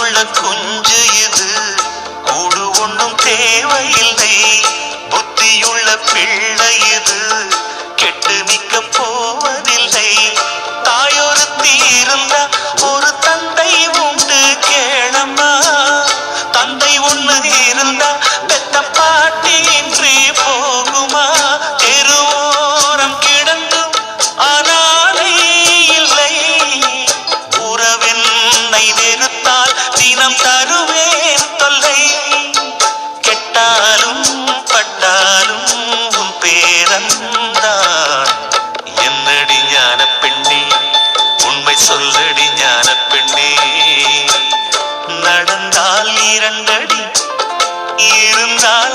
புத்தியுள்ள குஞ்சு இது, கூடு ஒன்றும் தேவையில்லை. புத்தியுள்ள பிள்ளை இது, கெட்டு நிற்க போவதில்லை. தாயொருத்தி இருந்தா ஒரு தந்தை உண்டு கேளம்மா. தந்தை ஒண்ணு இருந்தா பெத்த பாட்டி இன்றி போகுமா? தெருவோரம் கிடந்தும் ஆனாலே இல்லை. உறவென்னை வெறுத்தால் தினம் தருவேன் தொல்லை. கெட்டாலும் பட்டாலும் உன் பேரன்தான். என்னடி ஞான பெண்ணே, உண்மை சொல்லடி ஞான பெண்ணே. நடந்தால் 2 அடி, இருந்தால்